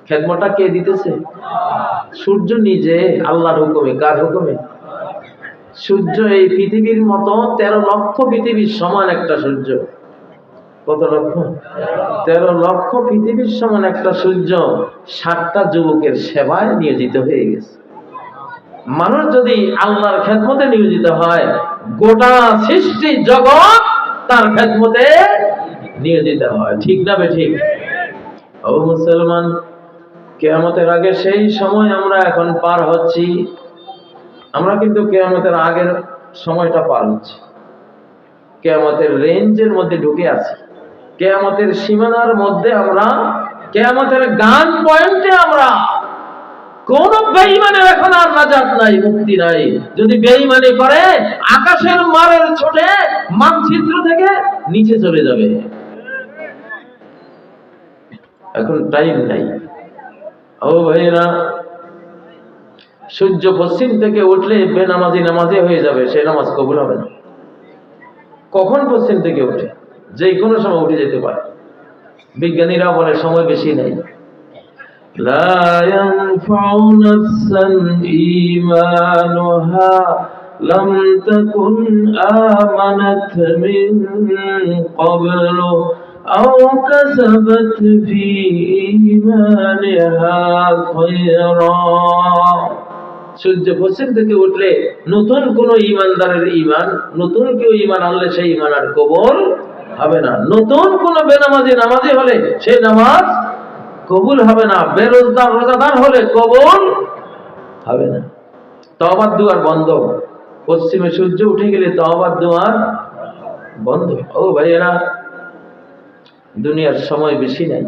খেদমতটা কে দিতেছে? সূর্য নিজে, আল্লাহর হুকুমে। কার হুকুমে? সূর্য এই পৃথিবীর মতো 13 লক্ষ পৃথিবীর সমান একটা সূর্য। কত লক্ষ? 13 লক্ষ পৃথিবীর সমান একটা সূর্য 7টা যুবকের সেবায় নিয়োজিত হয়ে গেছে। মানুষ যদি আল্লাহর খেদমতে নিয়োজিত হয়, গোটা সৃষ্টি জগৎ তার খেদমতে নিয়োজিত হয়। ঠিক না বেঠিক? ও মুসলমান, কিয়ামতের আগে সেই সময় আমরা এখন পার হচ্ছি। আমরা কিন্তু কিয়ামতের আগের সময়টা পার হচ্ছি, কিয়ামতের রেঞ্জের মধ্যে ঢুকে আছি, কিয়ামতের সীমানার মধ্যে আমরা, কিয়ামতের গান পয়েন্টে আমরা। কোন বেঈমানের এখন আর নাজাত নাই, মুক্তি নাই। যদি বেঈমানি করে, আকাশের মারের ছোটে মানচিত্র থেকে নিচে চলে যাবে। এখন টাইম নাই। ও ভাইরা, সূর্য পশ্চিম থেকে উঠলে বেনামাজি নামাজে হয়ে যাবে, সে নামাজ কবুল হবে না। কখন পশ্চিম থেকে উঠে? যে কোনো সময় উঠে যেতে পারে। বিজ্ঞানীরা বলে সময় বেশি নেই। লা ইয়ানফাউ নাফসান ঈমানুহা লাম তাকুন আমানাত মিন ক্বাবলু আও কাসাবাত ফি ঈমানিহা খায়রা। সূর্য পশ্চিম থেকে উঠলে নতুন কোন ঈমানদারের ঈমান, নতুন কেউ ঈমান আনলে সেই ঈমান আর কবুল হবে না। নতুন কোন বেনামাজি নামাজি হলে সেই নামাজ কবুল হবে না। বেরোজগার রোজাদার হলে কবুল হবে না। তওবার দুয়ার বন্ধ। পশ্চিমে সূর্য উঠে গেলে তওবার দুয়ার বন্ধ। ও ভাইয়েরা, দুনিয়ার সময় বেশি নাই।